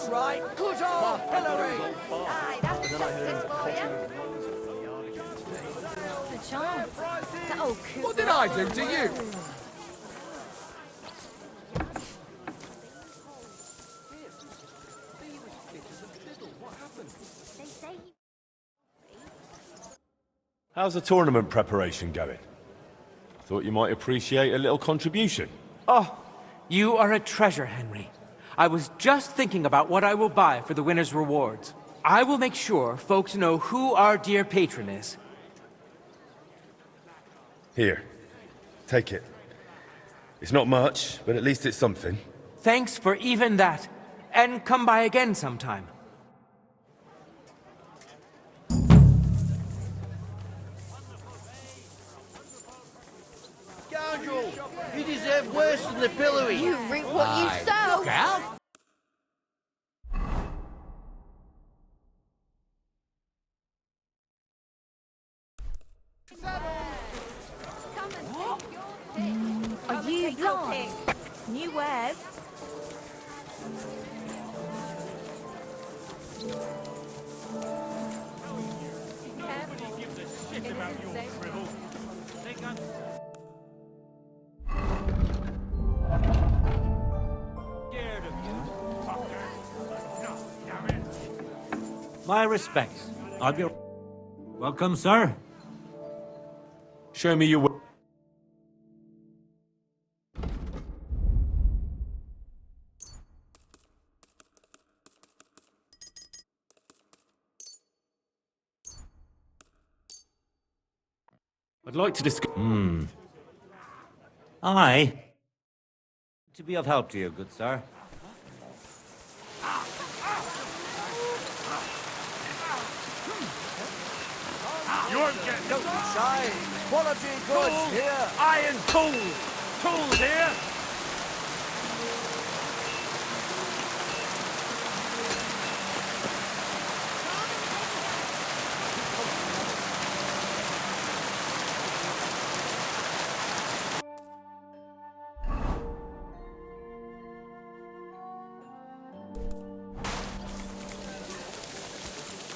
That's right. Good old Hillary. Aye, that's justice for you. The chance. That old coot. What did I do to you? They say you... How's the tournament preparation going? Thought you might appreciate a little contribution. Oh, you are a treasure, Henry. I was just thinking about what I will buy for the winner's rewards. I will make sure folks know who our dear patron is. Here, take it. It's not much, but at least it's something. Thanks for even that. And come by again sometime. Scoundrel! You deserve worse than the pillowy. You reap what you sow. Look out! Are you blind? New web. My respects. I'll be... Welcome, sir. Show me your work. I'd like to discuss... Aye. To be of help to you, good sir. You're getting... Don't be shy. Quality goods here. Iron tools! Tools here!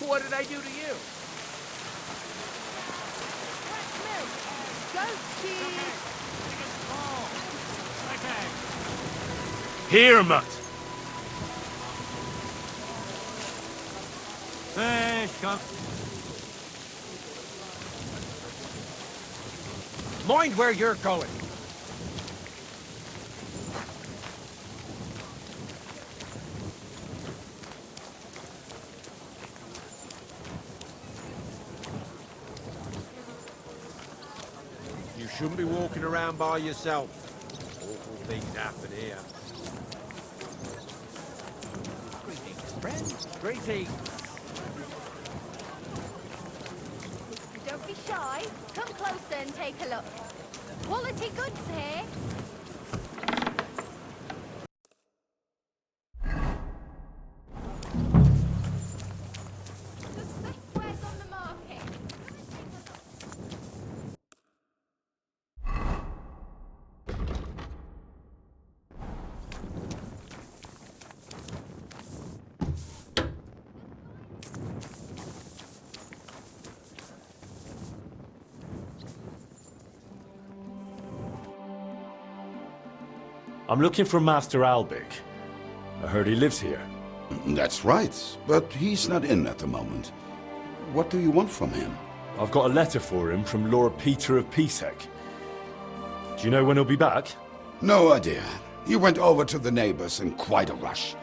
What did I do to you? Here, mutt! Fish, come. Mind where you're going. You shouldn't be walking around by yourself. Awful things happen here. Greetings, friends. Greetings. Don't be shy. Come closer and take a look. Quality goods here. The thickware's on the market. I'm looking for Master Albic. I heard he lives here. That's right, but he's not in at the moment. What do you want from him? I've got a letter for him from Lord Peter of Pisek. Do you know when he'll be back? No idea. He went over to the neighbors in quite a rush.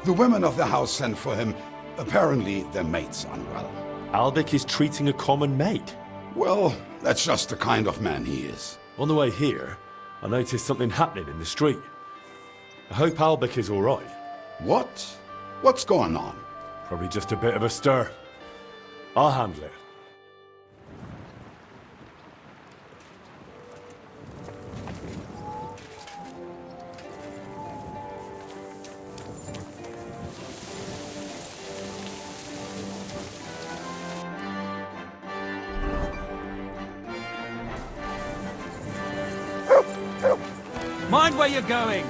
The women of the house sent for him. Apparently, their mate's unwell. Albic is treating a common maid. Well, that's just the kind of man he is. On the way here, I noticed something happening in the street. I hope Albic is all right. What? What's going on? Probably just a bit of a stir. I'll handle it. Mind where you're going!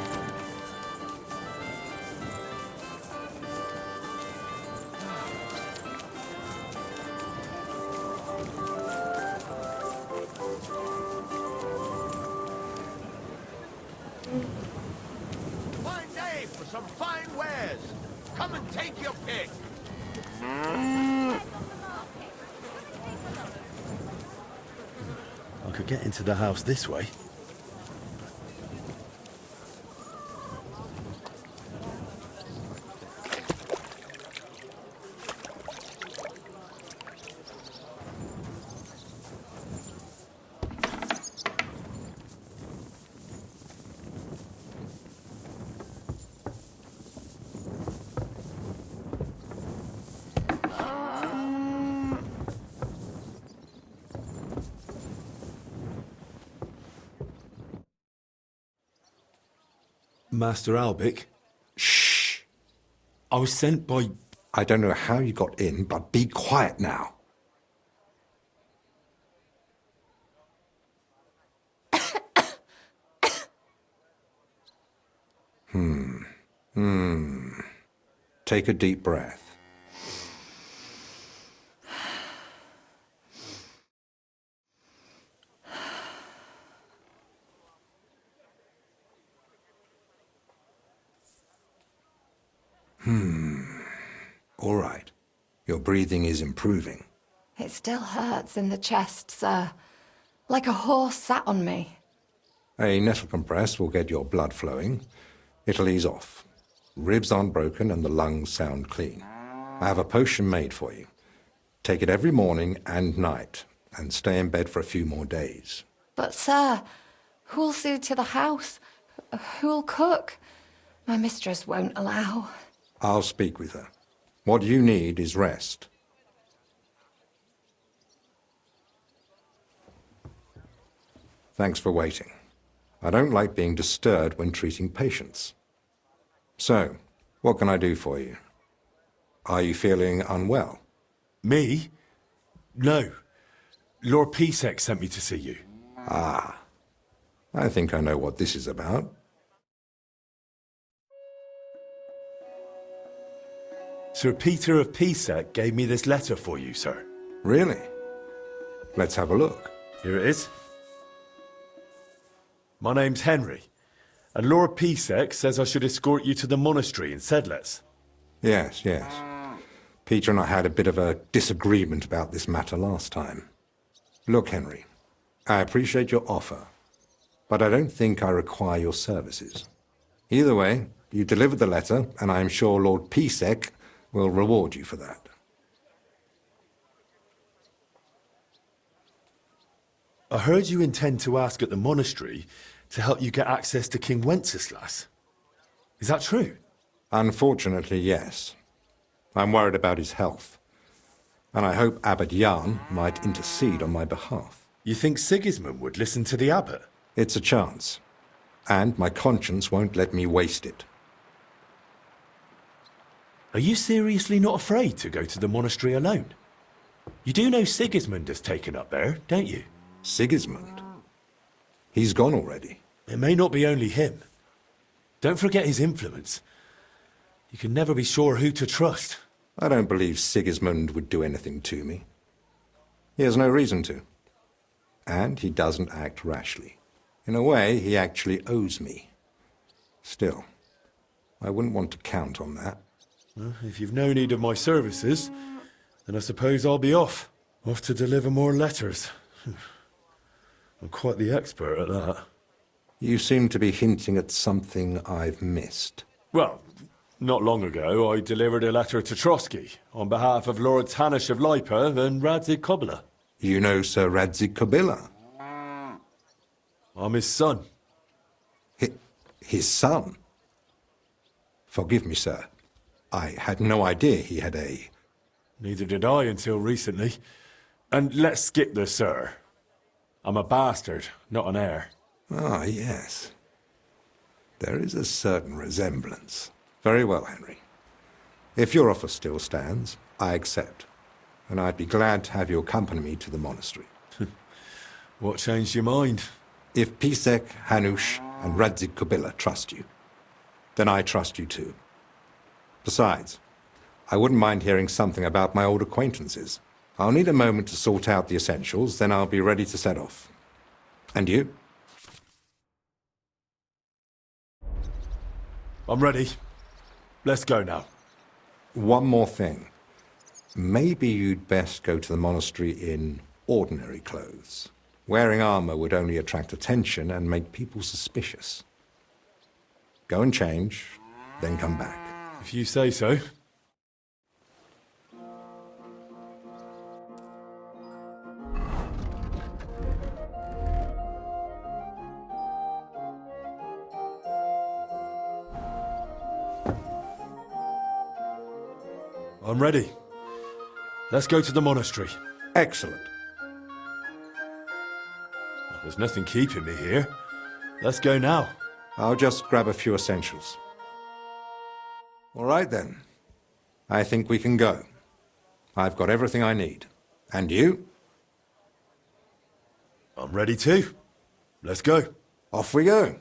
some fine wares. Come and take your pick. I could get into the house this way. Master Albic? Shh! I was sent by... I don't know how you got in, but be quiet now. Take a deep breath. All right. Your breathing is improving. It still hurts in the chest, sir. Like a horse sat on me. A nettle compress will get your blood flowing. It'll ease off. Ribs aren't broken and the lungs sound clean. I have a potion made for you. Take it every morning and night, and stay in bed for a few more days. But, sir, who'll see to the house? Who'll cook? My mistress won't allow. I'll speak with her. What you need is rest. Thanks for waiting. I don't like being disturbed when treating patients. So, what can I do for you? Are you feeling unwell? Me? No. Lord Pisek sent me to see you. I think I know what this is about. Sir Peter of Pisek gave me this letter for you, sir. Really? Let's have a look. Here it is. My name's Henry, and Lord Pisek says I should escort you to the monastery in Sedlitz. Yes, yes. Peter and I had a bit of a disagreement about this matter last time. Look, Henry, I appreciate your offer, but I don't think I require your services. Either way, you delivered the letter, and I am sure Lord Pisek will reward you for that. I heard you intend to ask at the monastery to help you get access to King Wenceslas. Is that true? Unfortunately, yes. I'm worried about his health, and I hope Abbot Jan might intercede on my behalf. You think Sigismund would listen to the abbot? It's a chance, and my conscience won't let me waste it. Are you seriously not afraid to go to the monastery alone? You do know Sigismund has taken up there, don't you? Sigismund? He's gone already. It may not be only him. Don't forget his influence. You can never be sure who to trust. I don't believe Sigismund would do anything to me. He has no reason to. And he doesn't act rashly. In a way, he actually owes me. Still, I wouldn't want to count on that. Well, if you've no need of my services, then I suppose I'll be off. Off to deliver more letters. I'm quite the expert at that. You seem to be hinting at something I've missed. Well, not long ago, I delivered a letter to Trotsky on behalf of Lord Tanish of Lipa and Radzik Kobila. You know Sir Radzik Kobila? I'm his son. His son? Forgive me, sir. I had no idea he had a... Neither did I until recently. And let's skip the sir. I'm a bastard, not an heir. Ah, yes. There is a certain resemblance. Very well, Henry. If your offer still stands, I accept. And I'd be glad to have you accompany me to the monastery. What changed your mind? If Pisek, Hanush, and Radzik Kobila trust you, then I trust you too. Besides, I wouldn't mind hearing something about my old acquaintances. I'll need a moment to sort out the essentials, then I'll be ready to set off. And you? I'm ready. Let's go now. One more thing. Maybe you'd best go to the monastery in ordinary clothes. Wearing armor would only attract attention and make people suspicious. Go and change, then come back. If you say so. I'm ready. Let's go to the monastery. Excellent. There's nothing keeping me here. Let's go now. I'll just grab a few essentials. All right then. I think we can go. I've got everything I need. And you? I'm ready too. Let's go. Off we go.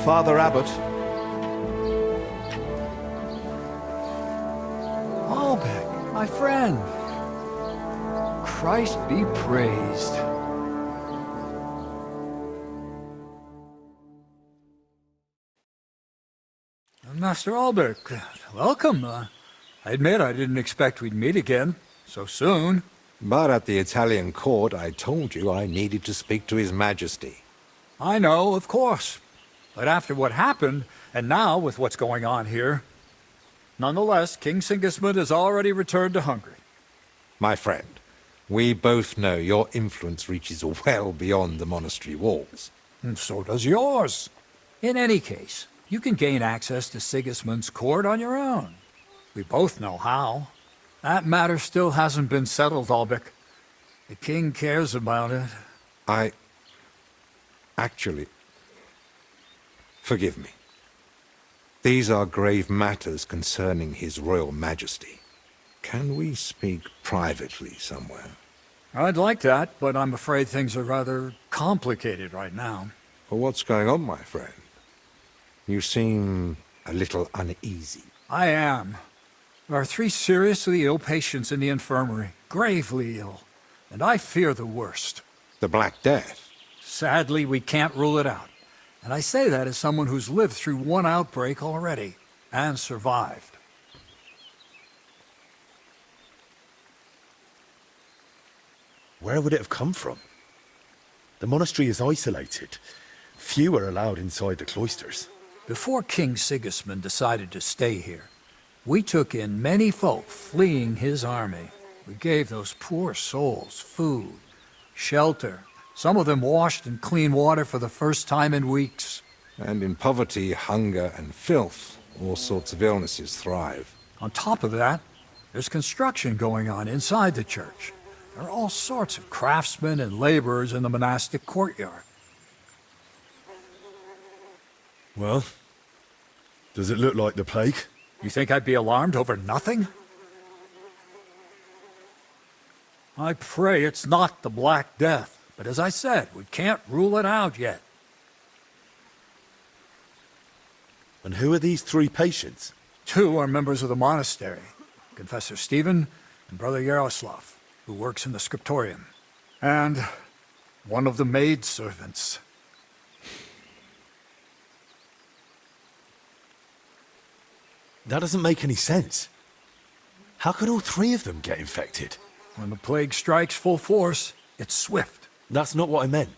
Father Abbot. Albeck, my friend. Christ be praised. Master Albeck, welcome. I admit I didn't expect we'd meet again so soon. But at the Italian court, I told you I needed to speak to His Majesty. I know, of course. But after what happened, and now with what's going on here, nonetheless, King Sigismund has already returned to Hungary. My friend, we both know your influence reaches well beyond the monastery walls. And so does yours. In any case, you can gain access to Sigismund's court on your own. We both know how. That matter still hasn't been settled, Albeck. The king cares about it. Actually, forgive me. These are grave matters concerning His Royal Majesty. Can we speak privately somewhere? I'd like that, but I'm afraid things are rather complicated right now. Well, what's going on, my friend? You seem a little uneasy. I am. There are 3 seriously ill patients in the infirmary, gravely ill, and I fear the worst. The Black Death? Sadly, we can't rule it out. And I say that as someone who's lived through one outbreak already. and survived. Where would it have come from? The monastery is isolated. Few are allowed inside the cloisters. Before King Sigismund decided to stay here, we took in many folk fleeing his army. We gave those poor souls food, shelter. Some of them washed in clean water for the first time in weeks. And in poverty, hunger, and filth, all sorts of illnesses thrive. On top of that, there's construction going on inside the church. There are all sorts of craftsmen and laborers in the monastic courtyard. Well, does it look like the plague? You think I'd be alarmed over nothing? I pray it's not the Black Death, but as I said, we can't rule it out yet. And who are these 3 patients? 2 are members of the monastery, Confessor Stephen and Brother Yaroslav, who works in the scriptorium, and one of the maidservants. That doesn't make any sense. How could all 3 of them get infected? When the plague strikes full force, it's swift. That's not what I meant.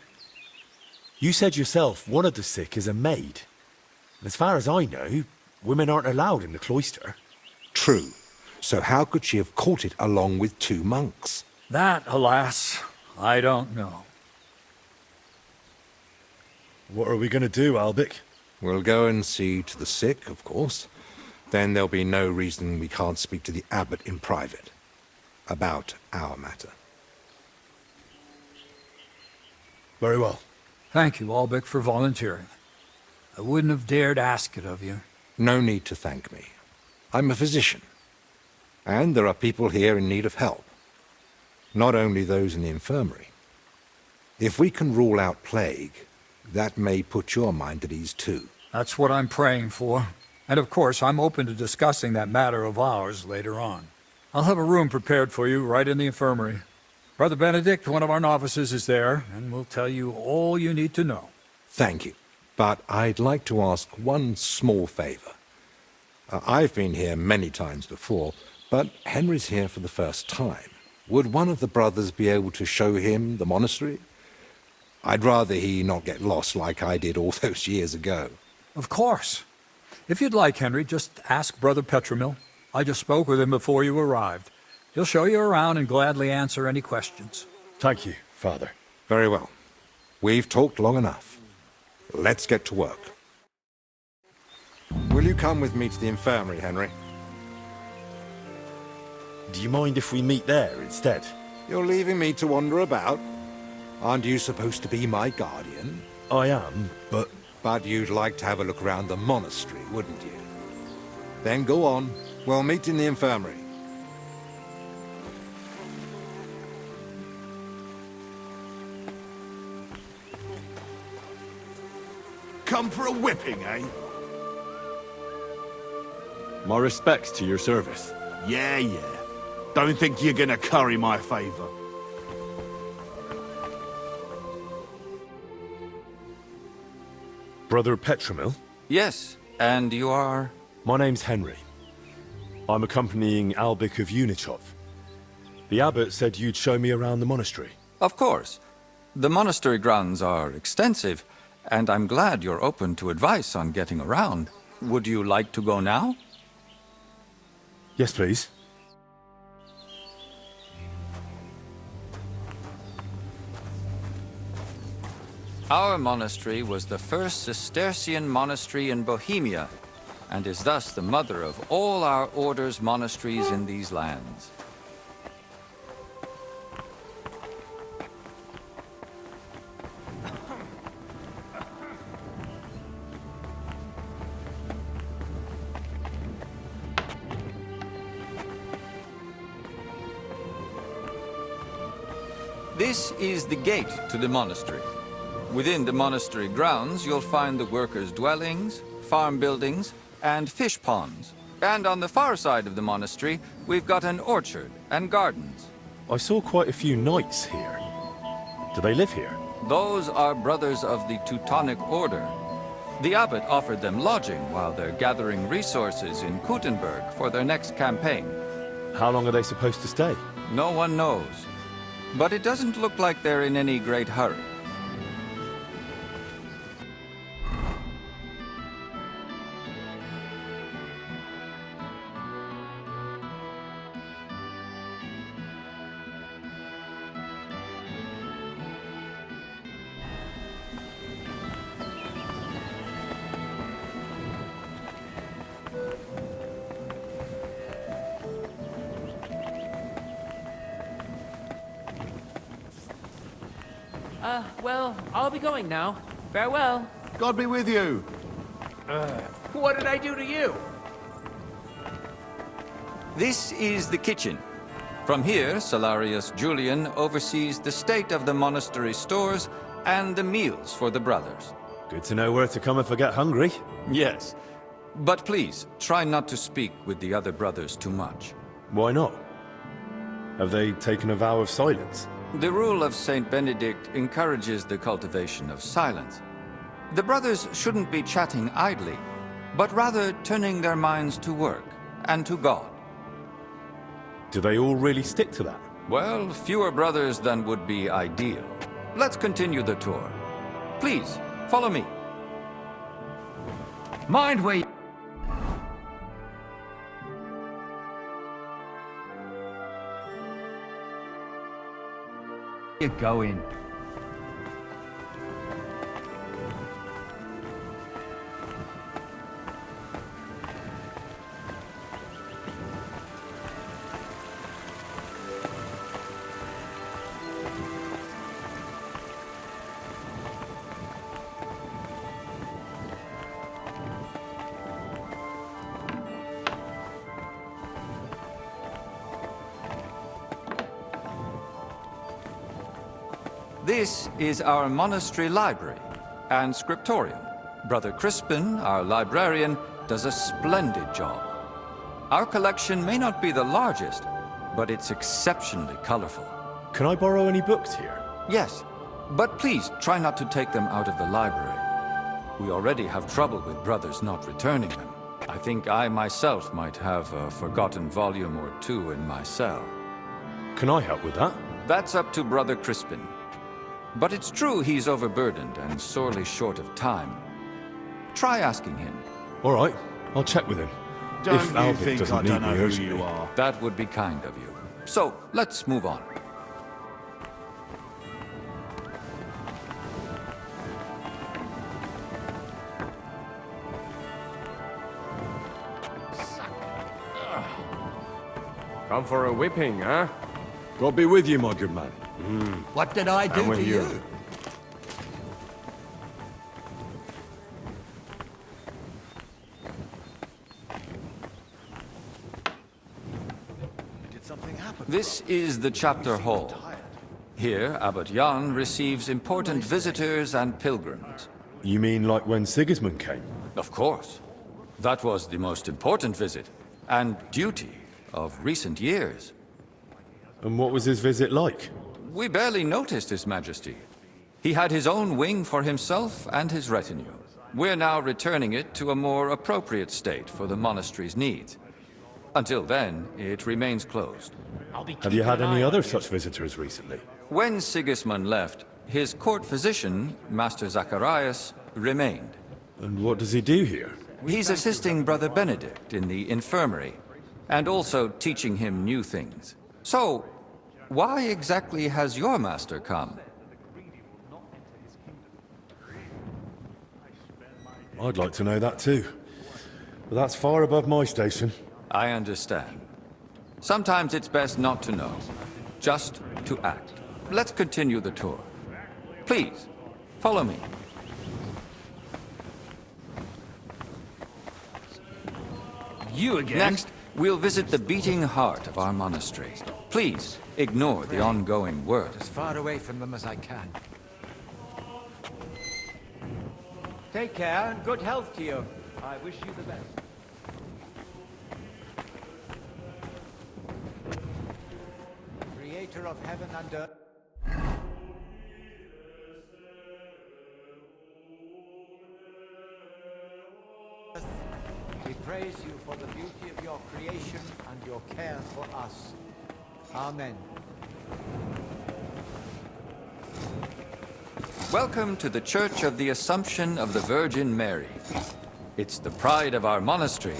You said yourself one of the sick is a maid. As far as I know, women aren't allowed in the cloister. True. So how could she have caught it along with 2 monks? That, alas, I don't know. What are we going to do, Albic? We'll go and see to the sick, of course. Then there'll be no reason we can't speak to the abbot in private about our matter. Very well. Thank you, Albic, for volunteering. I wouldn't have dared ask it of you. No need to thank me. I'm a physician. And there are people here in need of help. Not only those in the infirmary. If we can rule out plague, that may put your mind at ease too. That's what I'm praying for. And of course, I'm open to discussing that matter of ours later on. I'll have a room prepared for you right in the infirmary. Brother Benedict, one of our novices, is there, and will tell you all you need to know. Thank you. But I'd like to ask one small favor. I've been here many times before, but Henry's here for the first time. Would one of the brothers be able to show him the monastery? I'd rather he not get lost like I did all those years ago. Of course. If you'd like, Henry, just ask Brother Petramil. I just spoke with him before you arrived. He'll show you around and gladly answer any questions. Thank you, Father. Very well. We've talked long enough. Let's get to work. Will you come with me to the infirmary, Henry? Do you mind if we meet there instead? You're leaving me to wander about? Aren't you supposed to be my guardian? I am, but... But you'd like to have a look around the monastery, wouldn't you? Then go on. We'll meet in the infirmary. Come for a whipping, eh? My respects to your service. Yeah, yeah. Don't think you're gonna curry my favor. Brother Petramil? Yes, and you are? My name's Henry. I'm accompanying Albic of Unichov. The abbot said you'd show me around the monastery. Of course. The monastery grounds are extensive, and I'm glad you're open to advice on getting around. Would you like to go now? Yes, please. Our monastery was the first Cistercian monastery in Bohemia, and is thus the mother of all our order's monasteries in these lands. This is the gate to the monastery. Within the monastery grounds, you'll find the workers' dwellings, farm buildings, and fish ponds. And on the far side of the monastery, we've got an orchard and gardens. I saw quite a few knights here. Do they live here? Those are brothers of the Teutonic Order. The abbot offered them lodging while they're gathering resources in Kuttenberg for their next campaign. How long are they supposed to stay? No one knows. But it doesn't look like they're in any great hurry. Well, I'll be going now. Farewell. God be with you. What did I do to you? This is the kitchen. From here, Salarius Julian oversees the state of the monastery stores and the meals for the brothers. Good to know where to come if I get hungry. Yes. But please, try not to speak with the other brothers too much. Why not? Have they taken a vow of silence? The rule of Saint Benedict encourages the cultivation of silence. The brothers shouldn't be chatting idly, but rather turning their minds to work and to God. Do they all really stick to that? Well, fewer brothers than would be ideal. Let's continue the tour. Please, follow me. Mind where you're going. This is our monastery library and scriptorium. Brother Crispin, our librarian, does a splendid job. Our collection may not be the largest, but it's exceptionally colorful. Can I borrow any books here? Yes, but please try not to take them out of the library. We already have trouble with brothers not returning them. I think I myself might have a forgotten volume or two in my cell. Can I help with that? That's up to Brother Crispin. But it's true he's overburdened and sorely short of time. Try asking him. All right, I'll check with him. Don't if you Albert think doesn't I need don't me know who urgently. you are? That would be kind of you. So, let's move on. Come for a whipping, huh? God be with you, my good man. What did I do And with to you. you? Did something happen? This is the chapter hall. Here, Abbot Jan receives important visitors and pilgrims. You mean like when Sigismund came? Of course. That was the most important visit, and duty of recent years. And what was his visit like? We barely noticed His Majesty. He had his own wing for himself and his retinue. We're now returning it to a more appropriate state for the monastery's needs. Until then, it remains closed. Have you had any other such visitors recently? When Sigismund left, his court physician, Master Zacharias, remained. And what does he do here? He's assisting Brother Benedict in the infirmary, and also teaching him new things. So, why exactly has your master come? I'd like to know that too. But that's far above my station. I understand. Sometimes it's best not to know, just to act. Let's continue the tour. Please, follow me. You again? Next, we'll visit the beating heart of our monastery. Please, ignore the ongoing work. As far away from them as I can. Take care and good health to you. I wish you the best. Creator of heaven and earth. We praise you for the beauty of your creation and your care for us. Amen. Welcome to the Church of the Assumption of the Virgin Mary. It's the pride of our monastery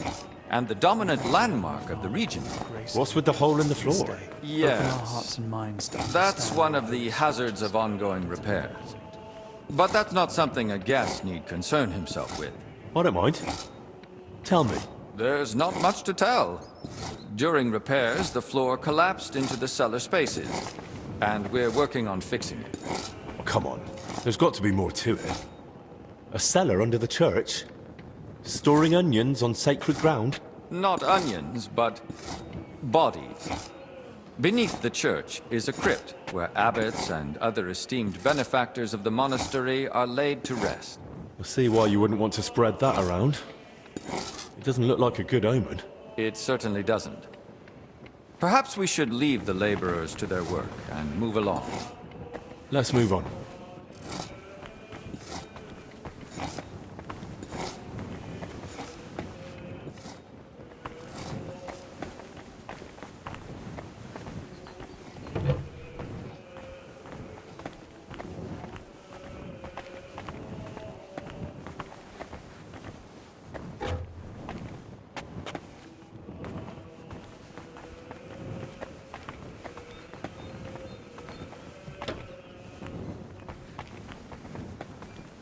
and the dominant landmark of the region. What's with the hole in the floor? Yes, that's one of the hazards of ongoing repairs. But that's not something a guest need concern himself with. I don't mind. Tell me. There's not much to tell. During repairs, the floor collapsed into the cellar spaces, and we're working on fixing it. Oh, come on. There's got to be more to it. A cellar under the church? Storing onions on sacred ground? Not onions, but bodies. Beneath the church is a crypt where abbots and other esteemed benefactors of the monastery are laid to rest. I see why you wouldn't want to spread that around. It doesn't look like a good omen. It certainly doesn't. Perhaps we should leave the laborers to their work and move along. Let's move on.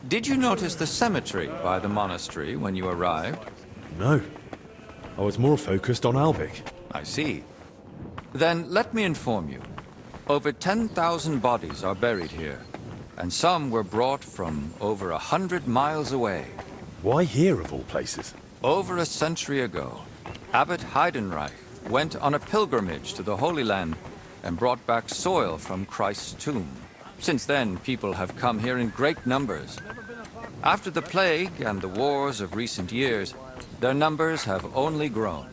Did you notice the cemetery by the monastery when you arrived? No. I was more focused on Albic. I see. Then let me inform you. Over 10,000 bodies are buried here, and some were brought from over 100 miles away. Why here, of all places? Over a century ago, Abbot Heidenreich went on a pilgrimage to the Holy Land and brought back soil from Christ's tomb. Since then, people have come here in great numbers. After the plague and the wars of recent years, their numbers have only grown.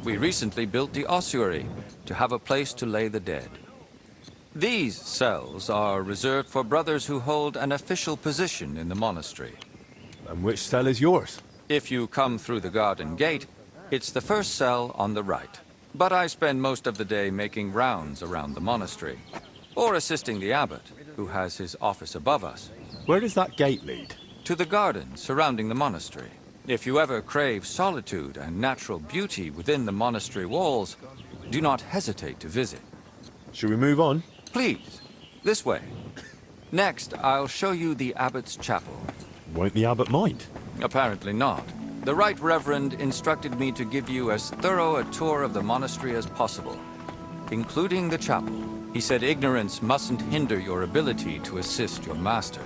We recently built the ossuary to have a place to lay the dead. These cells are reserved for brothers who hold an official position in the monastery. And which cell is yours? If you come through the garden gate, it's the first cell on the right. But I spend most of the day making rounds around the monastery, or assisting the abbot, who has his office above us. Where does that gate lead? To the garden surrounding the monastery. If you ever crave solitude and natural beauty within the monastery walls, do not hesitate to visit. Should we move on? Please, this way. Next, I'll show you the abbot's chapel. Won't the abbot mind? Apparently not. The Right Reverend instructed me to give you as thorough a tour of the monastery as possible, including the chapel. He said ignorance mustn't hinder your ability to assist your master.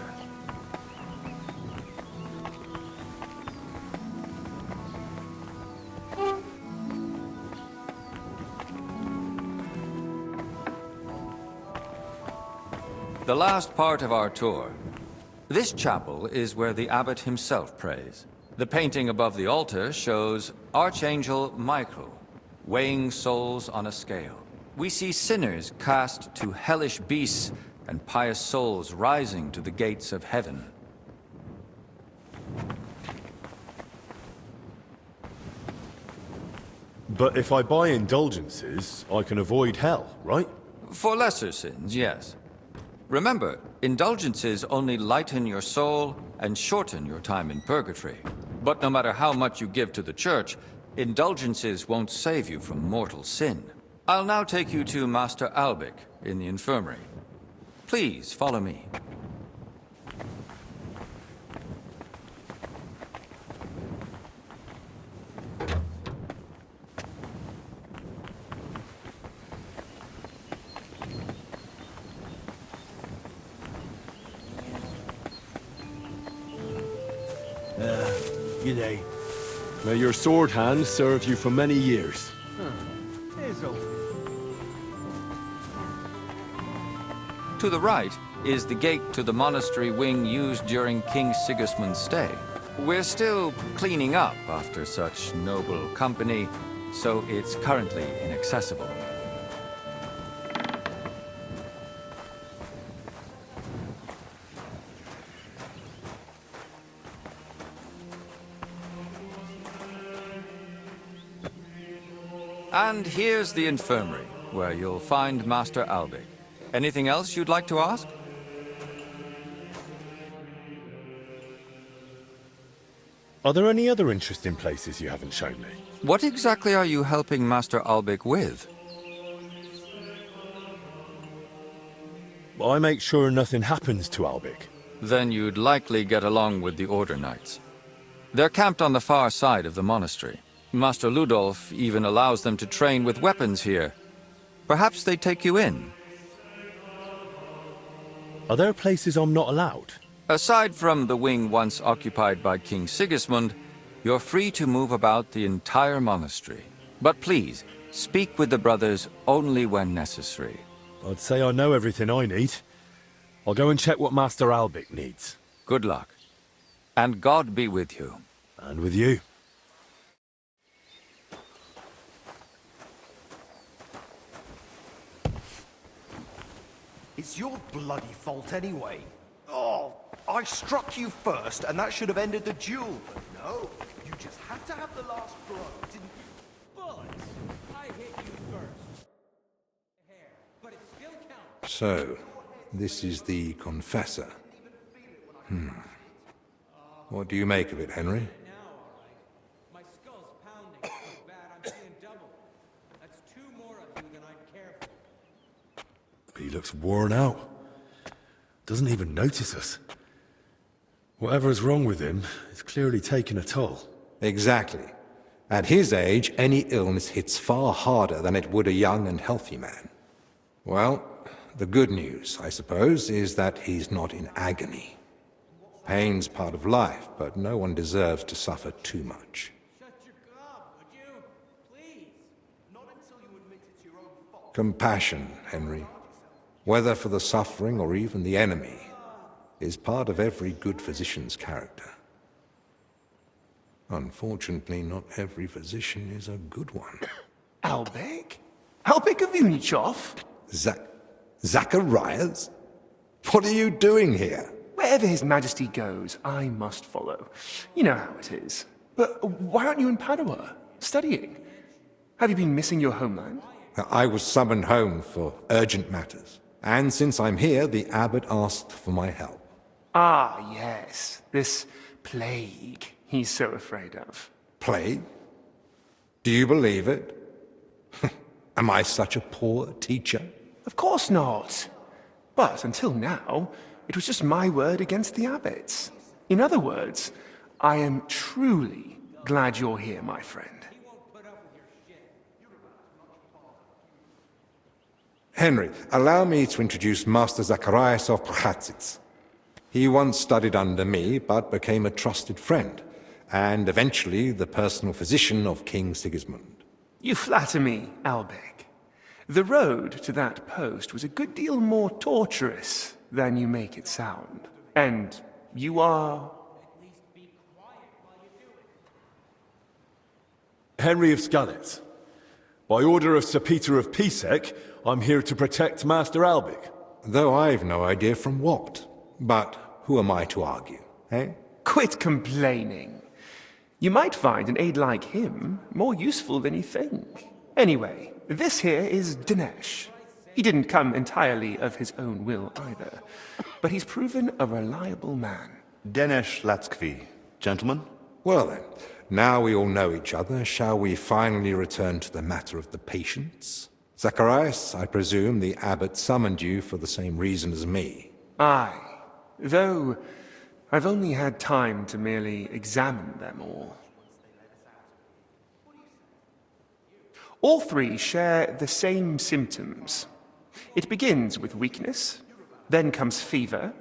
The last part of our tour. This chapel is where the abbot himself prays. The painting above the altar shows Archangel Michael, weighing souls on a scale. We see sinners cast to hellish beasts and pious souls rising to the gates of heaven. But if I buy indulgences, I can avoid hell, right? For lesser sins, yes. Remember, indulgences only lighten your soul and shorten your time in purgatory. But no matter how much you give to the church, indulgences won't save you from mortal sin. I'll now take you to Master Albic in the infirmary. Please follow me. G'day. May your sword hand serve you for many years. To the right is the gate to the monastery wing used during King Sigismund's stay. We're still cleaning up after such noble company, so it's currently inaccessible. And here's the infirmary, where you'll find Master Albic. Anything else you'd like to ask? Are there any other interesting places you haven't shown me? What exactly are you helping Master Albic with? I make sure nothing happens to Albic. Then you'd likely get along with the Order Knights. They're camped on the far side of the monastery. Master Ludolf even allows them to train with weapons here. Perhaps they take you in. Are there places I'm not allowed? Aside from the wing once occupied by King Sigismund, you're free to move about the entire monastery. But please, speak with the brothers only when necessary. I'd say I know everything I need. I'll go and check what Master Albic needs. Good luck. And God be with you. And with you. It's your bloody fault anyway. Oh, I struck you first, and that should have ended the duel. But no, you just had to have the last blow, didn't you? Bullets! I hit you first. Hair, but it still counts. So, this is the Confessor. What do you make of it, Henry? My skull's pounding so bad I'm seeing double. That's 2 more of you than I'd care for. He looks worn out. Doesn't even notice us. Whatever's wrong with him, it's clearly taken a toll. Exactly. At his age, any illness hits far harder than it would a young and healthy man. Well, the good news, I suppose, is that he's not in agony. Pain's part of life, but no one deserves to suffer too much. Shut your gob, would you? Please. Not until you admit it's your own fault. Compassion, Henry, whether for the suffering or even the enemy, is part of every good physician's character. Unfortunately, not every physician is a good one. Albic? Albic of Unichov? Zacharias? What are you doing here? Wherever His Majesty goes, I must follow. You know how it is. But why aren't you in Padua, studying? Have you been missing your homeland? I was summoned home for urgent matters. And since I'm here, the abbot asked for my help. Ah, yes. This plague he's so afraid of. Plague? Do you believe it? Am I such a poor teacher? Of course not. But until now, it was just my word against the abbot's. In other words, I am truly glad you're here, my friend. Henry, allow me to introduce Master Zacharias of Prchatsitz. He once studied under me, but became a trusted friend, and eventually the personal physician of King Sigismund. You flatter me, Albic. The road to that post was a good deal more torturous than you make it sound. And you are... Henry of Skalitz. By order of Sir Peter of Pisek, I'm here to protect Master Albic. Though I've no idea from what. But who am I to argue, eh? Quit complaining. You might find an aide like him more useful than you think. Anyway, this here is Dinesh. He didn't come entirely of his own will either, but he's proven a reliable man. Dinesh Latskvi, gentlemen. Well then, now we all know each other, shall we finally return to the matter of the patients? Zacharias, I presume the abbot summoned you for the same reason as me. Aye, though I've only had time to merely examine them all. All 3 share the same symptoms. It begins with weakness, then comes fever,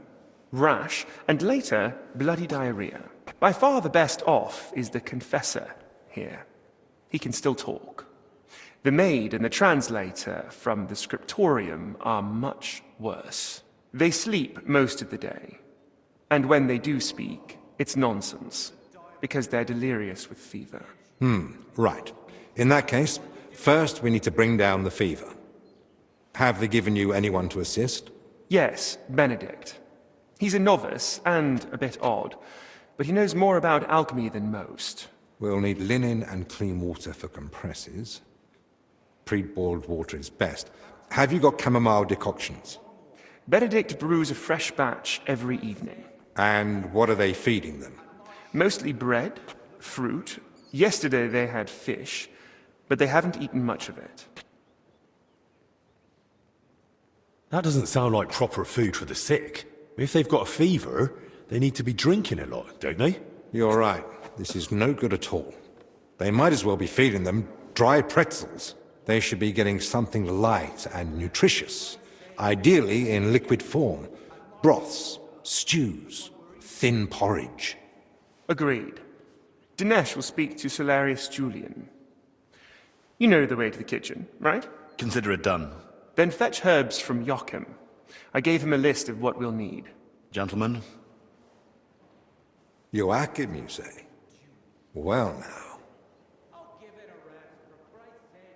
rash, and later bloody diarrhea. By far the best off is the confessor here. He can still talk. The maid and the translator from the scriptorium are much worse. They sleep most of the day, and when they do speak, it's nonsense, because they're delirious with fever. Right. In that case, first we need to bring down the fever. Have they given you anyone to assist? Yes, Benedict. He's a novice and a bit odd, but he knows more about alchemy than most. We'll need linen and clean water for compresses. pre-boiled water is best. Have you got chamomile decoctions? Benedict brews a fresh batch every evening. And what are they feeding them? Mostly bread, fruit. Yesterday they had fish, but they haven't eaten much of it. That doesn't sound like proper food for the sick. If they've got a fever, they need to be drinking a lot, don't they? You're right. This is no good at all. They might as well be feeding them dry pretzels. They should be getting something light and nutritious, ideally in liquid form. Broths, stews, thin porridge. Agreed. Dinesh will speak to Solarius Julian. You know the way to the kitchen, right? Consider it done. Then fetch herbs from Joachim. I gave him a list of what we'll need. Gentlemen? Joachim, you say? Well now.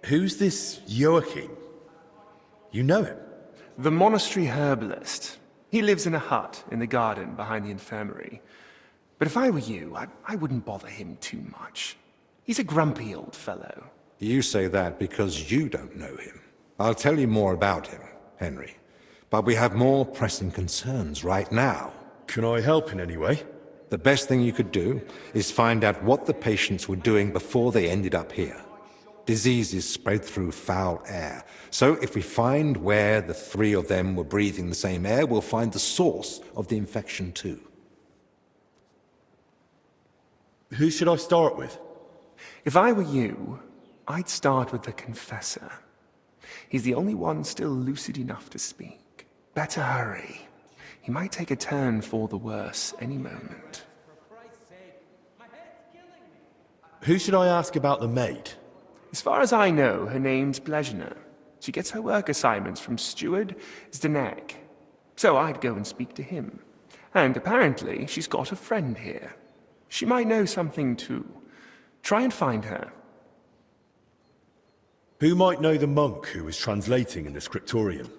Who's this Joachim? You know him? The monastery herbalist. He lives in a hut in the garden behind the infirmary. But if I were you, I wouldn't bother him too much. He's a grumpy old fellow. You say that because you don't know him. I'll tell you more about him, Henry. But we have more pressing concerns right now. Can I help in any way? The best thing you could do is find out what the patients were doing before they ended up here. Diseases spread through foul air. So if we find where the three of them were breathing the same air, we'll find the source of the infection too. Who should I start with? If I were you, I'd start with the confessor. He's the only one still lucid enough to speak. Better hurry. He might take a turn for the worse any moment. Who should I ask about the maid? As far as I know, her name's Blezhna. She gets her work assignments from Steward Zdenek. So I'd go and speak to him. And apparently, she's got a friend here. She might know something too. Try and find her. Who might know the monk who was translating in the scriptorium?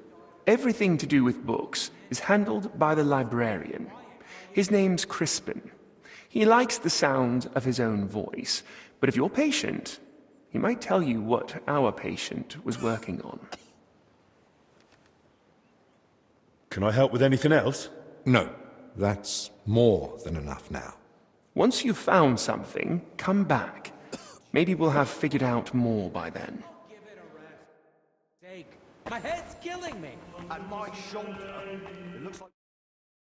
Everything to do with books is handled by the librarian. His name's Crispin. He likes the sound of his own voice, but if you're patient, he might tell you what our patient was working on. Can I help with anything else? No, that's more than enough now. Once you've found something, come back. Maybe we'll have figured out more by then. My head's killing me. At my shoulder, it looks like...